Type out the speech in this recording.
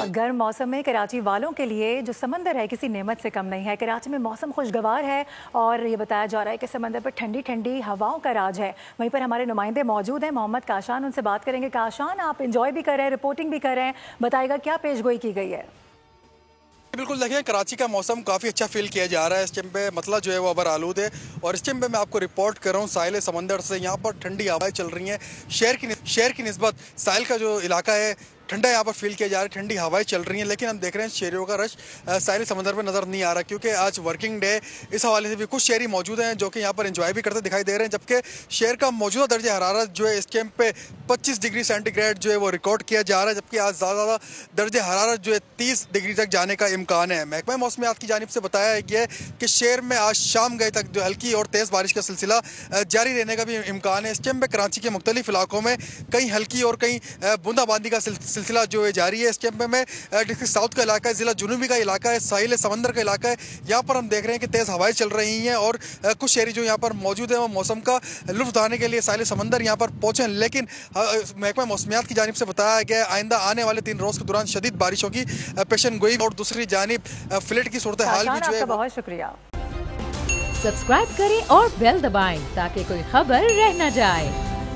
और गर्म मौसम में कराची वालों के लिए जो समंदर है किसी नेमत से कम नहीं है। कराची में मौसम खुशगवार है और ये बताया जा रहा है कि समंदर पर ठंडी ठंडी हवाओं का राज है। वहीं पर हमारे नुमाइंदे मौजूद हैं, मोहम्मद काशान, उनसे बात करेंगे। काशान, आप इंजॉय भी कर रहे हैं, रिपोर्टिंग भी कर रहे हैं, बताइएगा क्या पेशगोई की गई है? बिल्कुल, देखिए कराची का मौसम काफ़ी अच्छा फील किया जा रहा है। इस टाइम पे मतलब जो है वो अबर आलूद है और इस टाइम पे मैं आपको रिपोर्ट कर रहा हूँ साहिल समंदर से। यहाँ पर ठंडी हवाएं चल रही हैं। शहर की निस्बत साहिल का जो इलाका है ठंडा यहाँ पर फील किया जा रहा है, ठंडी हवाएं चल रही हैं। लेकिन हम देख रहे हैं शहरियों का रश साहिल समंदर पर नज़र नहीं आ रहा क्योंकि आज वर्किंग डे। इस हवाले से भी कुछ शहरी मौजूद हैं जो कि यहाँ पर एंजॉय भी करते दिखाई दे रहे हैं, जबकि शहर का मौजूदा दर्ज हरारत जो है इस टाइम पे 25 डिग्री सेंटीग्रेड जो है वो रिकॉर्ड किया जा रहा है, जबकि आज ज़्यादा दर्ज हरारत जो है 30 डिग्री तक जाने का इम्कान है। महकमा मौसमियात की जानिब से बताया गया है कि शहर में आज शाम गए तक जो हल्की और तेज़ बारिश का सिलसिला जारी रहने का भी इम्कान है। इस टाइम पे कराची के मुख्तलिफ इलाकों में कहीं हल्की और कहीं बूंदाबांदी का सिलसिला जो है जारी है। इस टाइम पे मैं डिस्ट्रिक्ट साउथ का इलाका है, ज़िला जुनूबी का इलाका है, साहिल समंदर का इलाका है। यहाँ पर हम देख रहे हैं कि तेज़ हवाएं चल रही हैं और कुछ शहरी जो यहाँ पर मौजूद है वो मौसम का लुत्फ उठाने के लिए साहिल समंदर यहाँ पर पहुँचे। लेकिन महकमा मौसमियात की जानिब से बताया गया आइंदा आने वाले 3 रोज़ के दौरान शदीद बारिशों की पेशन गोई और दूसरी जानिब फ्लड की सूरत हाल भी जो है। बहुत शुक्रिया। सब्सक्राइब करें और बेल दबाएं ताकि कोई खबर रह न जाए।